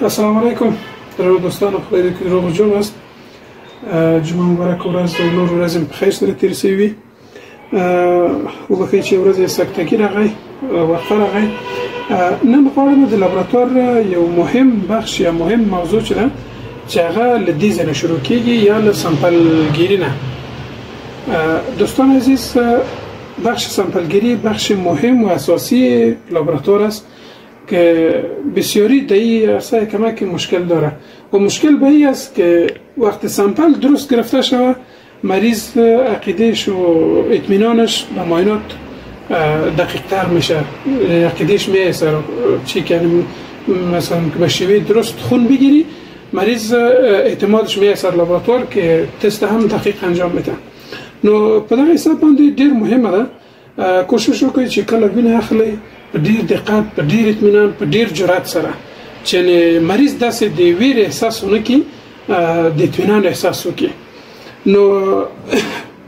السلام علیکم درود دوستان، خدای دې روغ جوړ است. جمعه مبارک ورځ د نور ورځې په خیر سره تیر شي وي. وبخښئ چې ورځ یې سکتګي راغی وقفه راغی. نن غواړم د لابراتوار یو مهم بخش یا مهم موضوع چې ده چې هغه له دې ځایه شروع کیږي یا له سمپلګیری نه. دوستان عزیز، بخش سمپلگیری بخش مهم و اساسی لابراتوار است که بسیاری در این عرصه کمک مشکل داره و مشکل به این است که وقتی سمپل درست گرفته شود مریض عقیدهش و اطمینانش به معاینات دقیق تر میشه، عقیدهش میایسر چی که مثلا به شیوه درست خون بگیری مریض اعتمادش میایسر لابراتوار که تست هم دقیق انجام میده. نو په دغه حساب باندې ډیر مهمه ده کوشش وکړئ چې کله وینه اخلئ په ډیر دقت، په ډیر اطمینان، په ډیر جرأت سره چې مریض داسې د ویر احساس ونه کړي، د اطمینان احساس وکړي. نو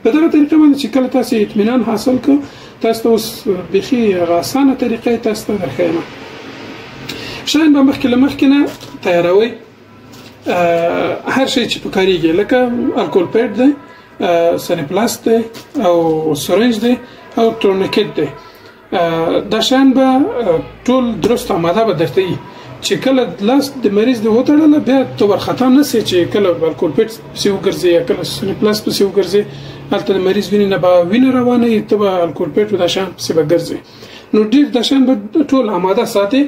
په دغه طریقه باندې چې کله تاسو اطمینان حاصل کړئ تاسو اوس بخي غاسانه طریقې تاسو ته درښیم. شاید به مخکې نه تیاروي هر شی چې پکاريږي، لکه الکول پیډ دی، سنپلاست دی او سرنج دی او تورنیکټ دی. دا شان به ټول درست آماده به درته وي چې کله لاس د مریض د وتړله بیا ته ورخطا نه سي چې کله الکول پیډ پسې وګرځي یا کله سنپلاست پسې وګرځي، هلته د مریض وینې نه به وینه روانه وي، ته به الکول پیډ په دا شان پسې به ګرځي. نو ډېر دا شان به ټول آماده ساتي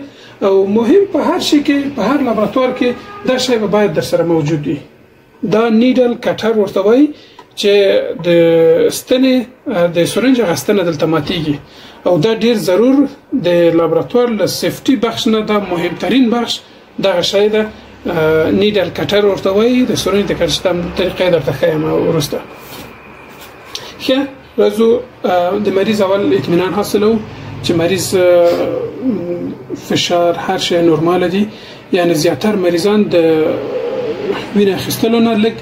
او مهم په هر شي کې، په هر لابراتوار کې دا شی به باید در سره موجود وي. دا نیډل کټر ورته وایي چې د ستنې د سرنج غستنه دلته ماتېږي او دا ډیر ضرور د لابراتوار له سیفټي بخش نه دا مهمترین بخش دغه شی ده. نیډل کټر ورته وایي، د سرنج د کټر طریقې درته ښیم وروسته. ښه راځو د مریض اول اطمینان حاصلو چې مریض فشار هر شی نورمال دي، یعنی زیاتر مریضان د وینه اخیستلو نه لږ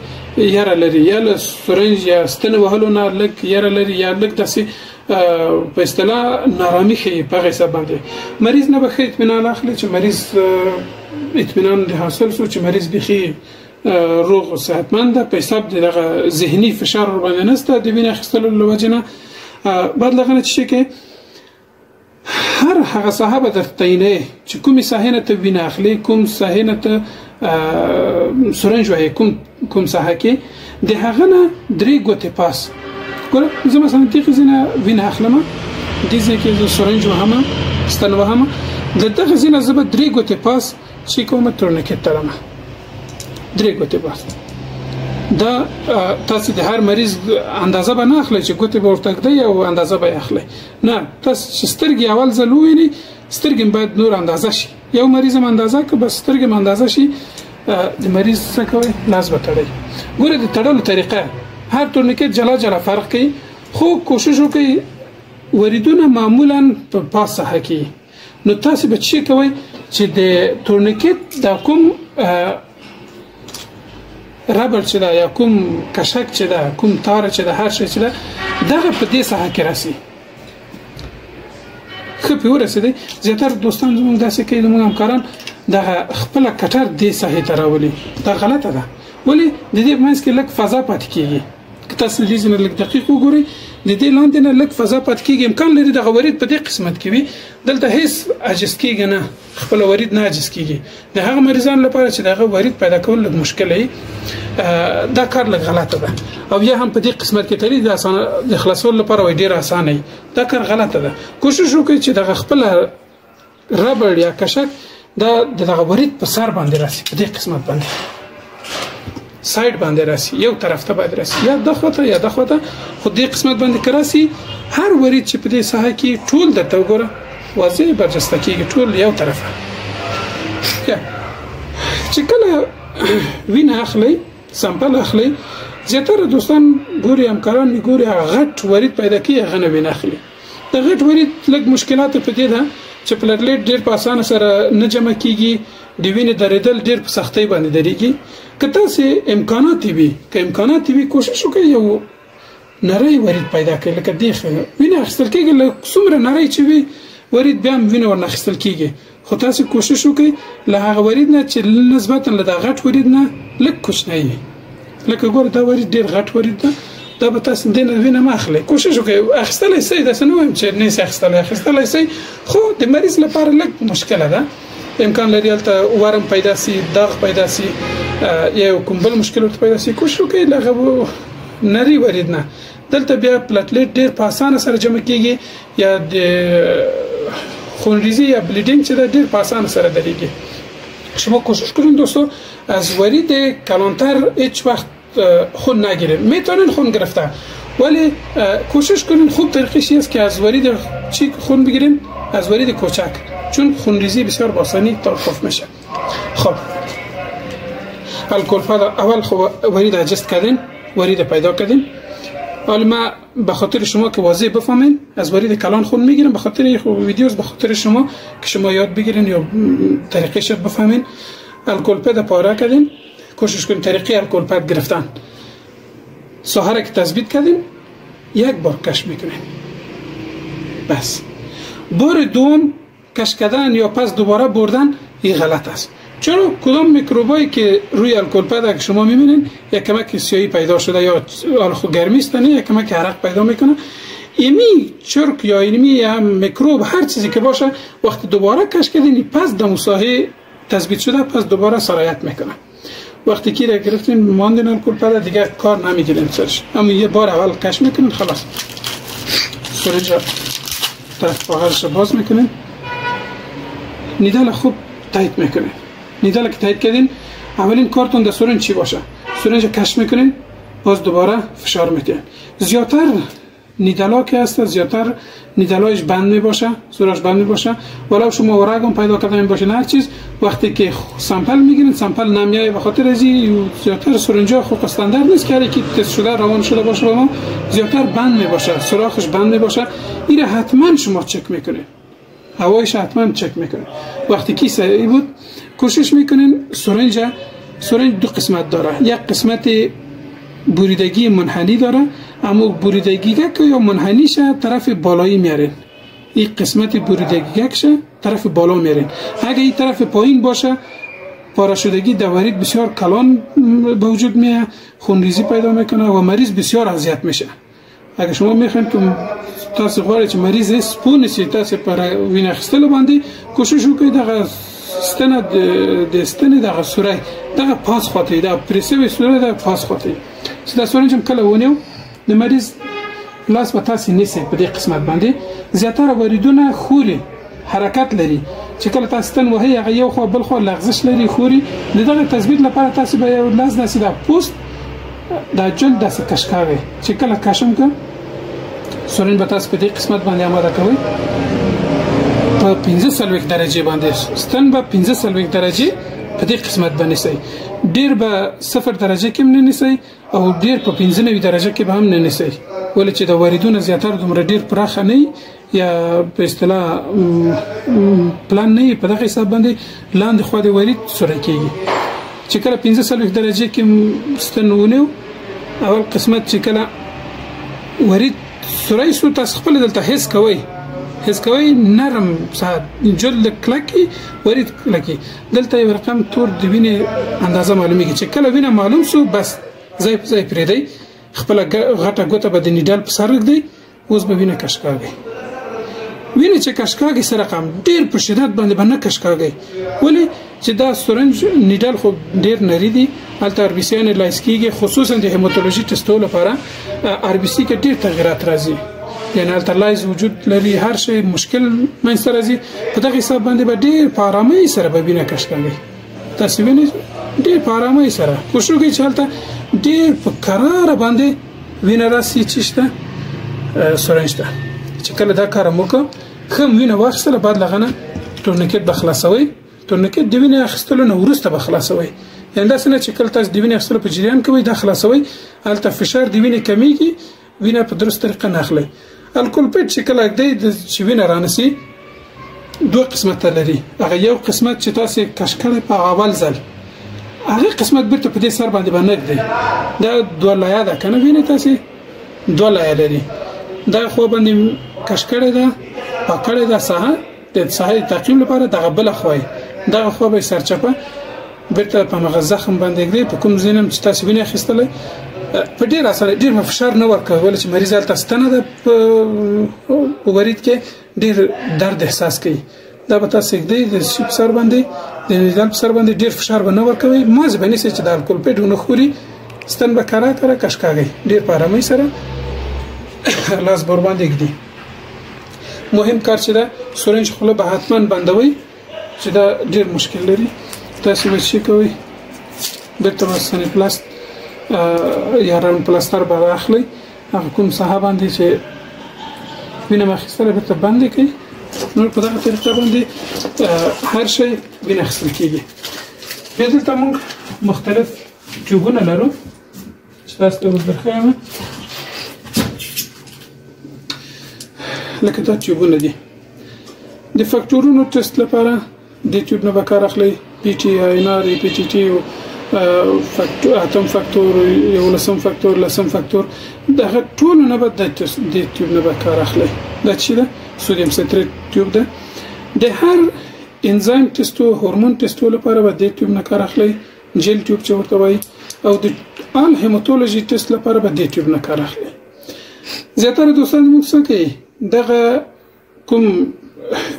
یاره لري، یا له سرنج یا ستنه وهلو نه لږ یاره لري، یا لږ داسې په اصطلاح نارامي ښیي. په هغه حساب باندې مریض نه به ښه اطمینان اخلي چې مریض اطمینان د حاصل شو چې مریض بیخي روغ او صحتمند ده، په حساب د دغه ذهني فشار ورباندې نشته د وینې اخیستلو له وجې نه. بعد له هغه نه چې کې هر هغه ساحه به درته تعینوي چې کومې ساحې نه ته وینه اخلي، کوم ساحې نه ته سرنج وهي، کوم ساحه کې د هغه نه 3 ګوتې پاس. ګوره زه مثلا دغه ځای نه وینه اخلم، دې ځای کې زه سرنج وهم، ستن وهم، د دغه ځای نه زه به 3 ګوتې پاس چې کومه تورنیکټ تړم، 3 ګوتې پاس. دا تاسو د هر مریض اندازه به نه اخلئ چې ګوتې به ورته ږدئ او اندازه به یې اخلئ، نه، تاسو چې سترګې اول ځل ووینئ سترګې باید نور اندازه شي. یو مریض هم اندازه که بس سترګې هم اندازه شي، د مریض څه کوئ لاس به تړئ. ګوره د تړلو طریقه هر تورنیکټ جلا جلا فرق کوي، خو کوشش وکړئ وریدونه معمولا په پاس ساحه کې. نو تاسو به چی کوئ چې د تورنیکټ دا کوم رابر چې دا یا کوم کشک چې دا کوم تار چې دا هر شي چې دا دغه په دې ساحه کې راسي خو په ورسېدي. زیاتره دوستان زموږ داسې کوي، زموږ همکاران دغه خپل کټر دې ساحه ته راولي. دا غلطه ده، ولی د دې منځ کې لږ فضا پاتې کیږي. که تاسو لیزنه لږ دقیق وګورئ د دې لاندې نه لږ فضا پاتې کیږي. امکان لري دغه ورید په دې قسمت کې وي، دلته هیڅ عاجز کیږي نه، خپل ورید نه عاجز کیږي. د هغه مریضان لپاره چې دغه ورید پیدا کول لږ مشکل دی، دا کار لږ غلطه ده. او یا هم په دې قسمت کې تری د اسانه د خلاصول لپاره وای ډیر اسانه دی، دا کار غلطه ده. کوشش وکړئ چې دغه خپل ربړ یا کشک دا دغه ورید په سر باندې راسي، په دې قسمت باندې ساید باندې راسي، یو طرف ته باندې راسي، یا دغه یا دغه خو دې قسمت باندې کراسي. هر ورید چې په دې ساحه کې ټول درته وګوره واضح برجسته کیږي، ټول یو طرفه. چې کله وینه اخلي، سامپل اخلي، زیاتره دوستان ګوري همکاران می ګوري غټ ورید پیدا کیږي، هغه نه وینه اخلي. د غټ ورید لږ مشکلات په دې ده چې پلیټلیټ ډیر په اسانه سره نه جمع کیږي، د وینې درېدل ډیر په سختۍ باندې درېږي. که تاسو امکانات وي کوشش وکړئ یو نری ورید پیدا کړئ. لکه دې وینه اخیستل کېږي، لکه څومره نری چې وي ورید بیا هم وینه ورنه اخیستل کېږي، خو تاسو کوشش وکړئ له هغه ورید نه چې نسبتا له غټ ورید نه لږ کوچنی وي. لکه ګور دا ورید ډیر غټ ورید ده، دا به تاسو دینه وینه ماخلي. کوشش وکړئ اخستلای سي، دا څنګه وایم چې نه سي اخستلای سي، خو د مریض لپاره لږ مشکله ده. امکان لري البته ورم پیدا سي، داغ پیدا سي، یا کوم بل مشکل پیدا سي. کوشش وکړئ لغه نری ورید نه. دلته بیا پلیټلیټ ډیر په اسانه سره جمع کیږي، یا د خونریزی یا بلیډینگ چې ډیر په اسانه سره درېږي. شما کوشش کنید دوستو از ورید کلانتر هیچ وقت خون نگیرید. میتونین خون گرفته ولی کوشش کنین خوب طریقش است که از ورید چی خون بگیرین؟ از ورید کوچک، چون خونریزی بسیار با آسانی توقف میشه. خب الکل اول خب ورید اجست کردین، ورید پیدا کردین. حالا ما به خاطر شما که واضح بفهمین از ورید کلان خون میگیرم، به خاطر ویدیوز، به خاطر شما که شما یاد بگیرین یا طریقش بفهمین. الکل پد پاره کردین، کوشش کنین طریقه الکل پد گرفتن ساحه که تثبیت کردین یک بار کش میکنین. بس بار دوم کش کردن یا پس دوباره بردن این غلط است. چرا؟ کدام میکروبایی که روی الکل پد که شما میبینین یک کمک سیاهی پیدا شده یا گرمی است، یک کمک عرق پیدا میکنه. ایمی چرک یا ایمی یا میکروب هر چیزی که باشه وقتی دوباره کش کردین پس دم ساحه تثبیت شده پس دوباره سرایت میکنه. وقتی که گرفتین ماندین الکل پد دیگه کار نمیگیرین سرش، اما یه بار اول کش میکنین خلاص. سرنج طرف کاغذش باز میکنین، نیدل خوب تایت میکنین. نیدل که تایت کردین اولین کارتون در سرنج چی باشه؟ سرنج کش میکنین، باز دوباره فشار میدین. زیادتر نیدلا که هست زیادتر نیدلایش بند میباشه، سوراش بند میباشه. ولو شما ورقم پیدا کردن باشه هر چیز، وقتی که سامپل میگیرین سامپل نمیایه. به خاطر ازی زیادتر سرنجا خوب استاندارد نیست که کی تست شده روان شده باشه و ما زیادتر بند میباشه، سوراخش بند میباشه. این حتما شما چک میکنین، هوایش حتما چک میکنین. وقتی کی صحیح بود کوشش میکنین. سرنج دو قسمت داره، یک قسمت بریدگی منحنی داره، اما بریدگی که یا منحنیش طرف بالایی میارین. این قسمت بریدگی که طرف بالا میارین. اگه این طرف پایین باشه پاره شدگی دورید بسیار کلان به وجود میاد، خونریزی پیدا میکنه و مریض بسیار اذیت میشه. اگه شما میخواین که تاسو غواړئ چې مریض سپون شي تاسو پر وینه خستلو باندې کوشش وکړئ دغه ستنه د ستنې دغه سورای دغه پاس خواته دا پریسوي سورای دغه پاس خواته چې دا سورای چې کله ونیو د مریض لاس په تاسو نیسي په دې قسمت باندې زیاتره وریدونه خوري حرکت لري چې کله تاسو تن وهي هغه یو خو بل خو لغزش لري خوري دغه تثبیت لپاره تاسو به یو لاس داسې دا پوست دا جلد داسې کشکاوي چې کله کشم که سورین به تاسو په دې قسمت باندې آماده کوئ په 15 درجه باندې ستن به 15 درجه په دې قسمت باندې سي ډیر به 0 درجه کې نه نسی او ډیر په 95 درجه کې به هم نه نسی ولې چې د واردونه زیاتره دومره ډیر پراخه نه یا په اصطلاح پلان نه په دغه حساب باندې لاندې خو د وارد سره کېږي چې کله 15 درجه کې ستنونه اول قسمت چې کله وارد سورای سو تاسو خپل دلته حس کوي نرم ساعت جلد کلکی ورید کلکی دلته یو رقم تور د وینې اندازه معلومیږي چې کله وینه معلوم سو بس ځای پرې دی خپل غټه ګوته به د نیډل په سر دی اوس به وینه کشکاږي وینه چې کشکاږي سره رقم ډیر په شدت باندې باندې کشکاږي ولی چې دا سورنج نیډل خو ډیر نری دی البته ار بي سي ان لایس کیږي خصوصا د هیماتولوژي ټسټو لپاره ار بي سي کې ډیر تغیرات راځي یعنی الترلایز وجود لري هر شی مشکل منځته راځي په دغه حساب باندې به ډیر په آرامۍ سره به وینه کشکاږي تاسو وینئ ډیر په آرامۍ سره کوشش وکړئ چې هلته ډیر په قرار باندې وینه راسي چشته سورنج ته چې کله دا کار موکه خم وینه واخستله بعد لغنه تورنیکټ به خلاصوي تورنیکټ د وینې اخستلو نه وروسته به خلاصوي یعنی دا څنګه چې کله تاسو د وینې اخستلو په جریان کې وي دا خلاصوي هلته فشار د وینې کمیږي وینه په درست طریقه نه اخلي الکولپیټ چې کله د چې وینه رانسي دوه قسمت لري هغه یو قسمت چې تاسو کشکړه په اول ځل هغه قسمت بیرته په دې سر باندې باندې دی دا دوه لایا ده کنه وینه تاسو دوه لایا لري دا خو باندې کشکړه ده پکړه ده ساه د ساحې تعقیم لپاره دغه بل خوای دغه خو به سرچپه بیرته په مغز زخم باندې ګری په کوم زینم چې تاسو وینئ خستله په ډیر اثر ډیر فشار نه ورکول چې مریض هلته ستنه ده په ورید کې ډیر درد احساس کوي دا به تاسو کې د سپ سر باندې د نزال سر باندې ډیر فشار به نه ورکوي موز به نشي چې د الکول پیډونه خوري ستن به کارا کشکاږي ډیر په آرامۍ سره لاس بر باندې ګدي مهم کار چې دا سورنج خله به حتما بندوي چې دا ډیر مشکل لري تاسو به شي کوي دته سن پلاست یا رن پلاستر به اخلي هغه کوم صاحب باندې چې وینه مخسره به ته باندې کوي نو په دغه طریقه باندې هر شی وینه خسل کیږي په دلته موږ مختلف ټیوبونه لرو چې تاسو ته درخوایم لکه دا ټیوبونه دي د فاکتورونو ټیسټ لپاره د ټیوب نه کار اخلي پی ټي آی ان ار پی ټي ټي فاکتور اتم فاکتور یو لسم فاکتور لسم فاکتور دغه ټول نه به د ټیوب نه کار اخلي دا چې ده سودیم ستریت ټیوب ده د هر انزایم ټیسټو هورمون ټیسټو لپاره به د ټیوب نه کار اخلي جیل ټیوب چې ورته وایي او د آل هیماتولوژي ټیسټ لپاره به د ټیوب نه کار اخلي زیاتره دوستان موږ څه کوي دغه کوم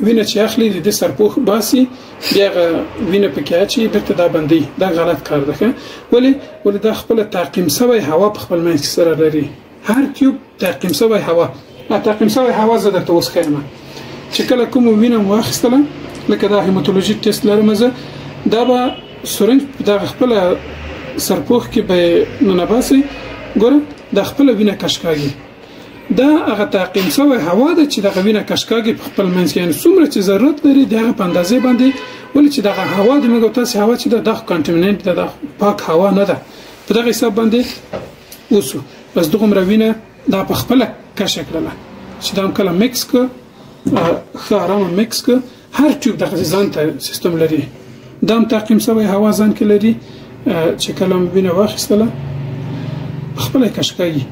وینه چې اخلي د سرپوخ باسي بیا وینه پکې اچي بیرته دا باندې دا غلط کار ده ولی دا خپل تعقیم سوی هوا په خپل منځ سره لري هر ټیوب تعقیم سوی هوا تعقیم سوی هوا زه درته اوس ښیم چې کله کوم وینه واخیستله لکه دا هیماتولوژي ټیسټ لرم زه دا به سورنج دا خپل سرپوخ کې به ننباسي ګوره دا خپل وینه کشکاږي دا هغه تعقیم سوی هوا ده چې د وینه کشکاږي په خپل منځ کې یعنی څومره چې ضرورت لري دغه په اندازې باندې ولې چې دغه هوا د موږ تاسو هوا چې د کانټامیننت ده پاک هوا نه ده په دغه حساب باندې اوسو بس دغه مروینه دا په خپل کشک کړله چې دا کله میکس ک خارام میکس ک هر ټیوب د ځان ته سیستم لري دا تعقیم سوی هوا ځان کې لري چې کله وینه واخیستله خپل کشکاږي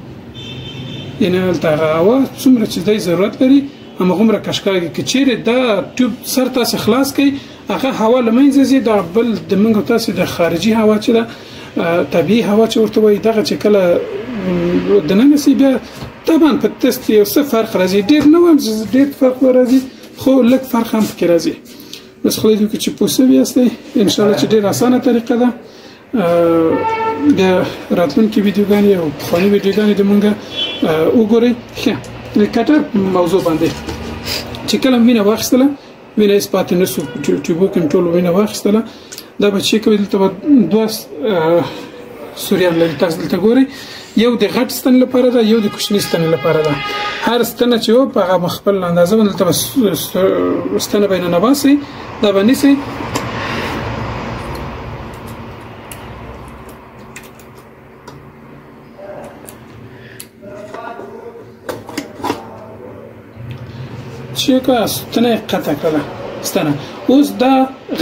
یعنی هلته هوا څومره چې د ضرورت لري همغومره کشکاږي که چیرې دا ټیوب سر تاسو خلاص کړي هغه هوا لمنځه ځي دا بل د منګو تاسو د خارجي هوا چې دا طبيعي هوا چې ورته وي دغه چې کله د نن سي بیا طبعا په تست یو څه فرق راځي ډیر نه وم ډیر فرق راځي خو لږ فرق هم پکې راځي بس خو دې چې پوسوي یاستئ ان شاء الله چې ډیر اسانه طریقه ده د راتلونکي ویډیوګانې او خواني ویډیوګانې د مونږه وګورئ ښه د کټر موضوع باندې چې کله وینه واخیستله وینه اثبات نشو ټیوبو کنټرول وینه واخیستله دا به چې کوي دلته دوه سوریان لري تاسو دلته ګورئ یو د غټ ستن لپاره ده یو د کوچني ستن لپاره ده هر ستنه چې و په مخبل اندازه باندې ستنه بینه نباسي دا باندې سي چې کا ستنه قطع کړه ستنه اوس دا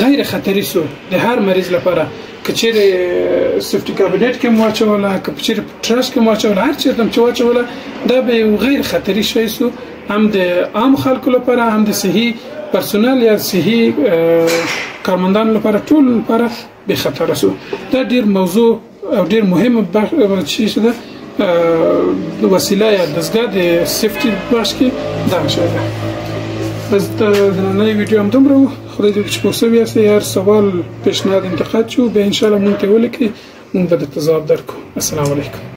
غیر خطري سو د هر مریض لپاره کچېره سیفټي کابینټ کې موچوله کچېره ټراش کې موچوله هر چیرته چې واچوله دا به غیر خطري شي سو هم د عام خلکو لپاره هم د صحي پرسونل یا صحي کارمندان لپاره ټول لپاره به خطر سو دا ډیر موضوع او ډیر مهم شي ده وسیله یا دستګاه د سیفټي بخش کې دا شی ده بس د نننۍ ویډیو هم دومره خدای دې چې پوښتنه یاستئ هر سوال پیشنهاد انتقاد شو به ان شاء الله مونږ ته ولیکئ مونږ به د ځواب درکو السلام علیکم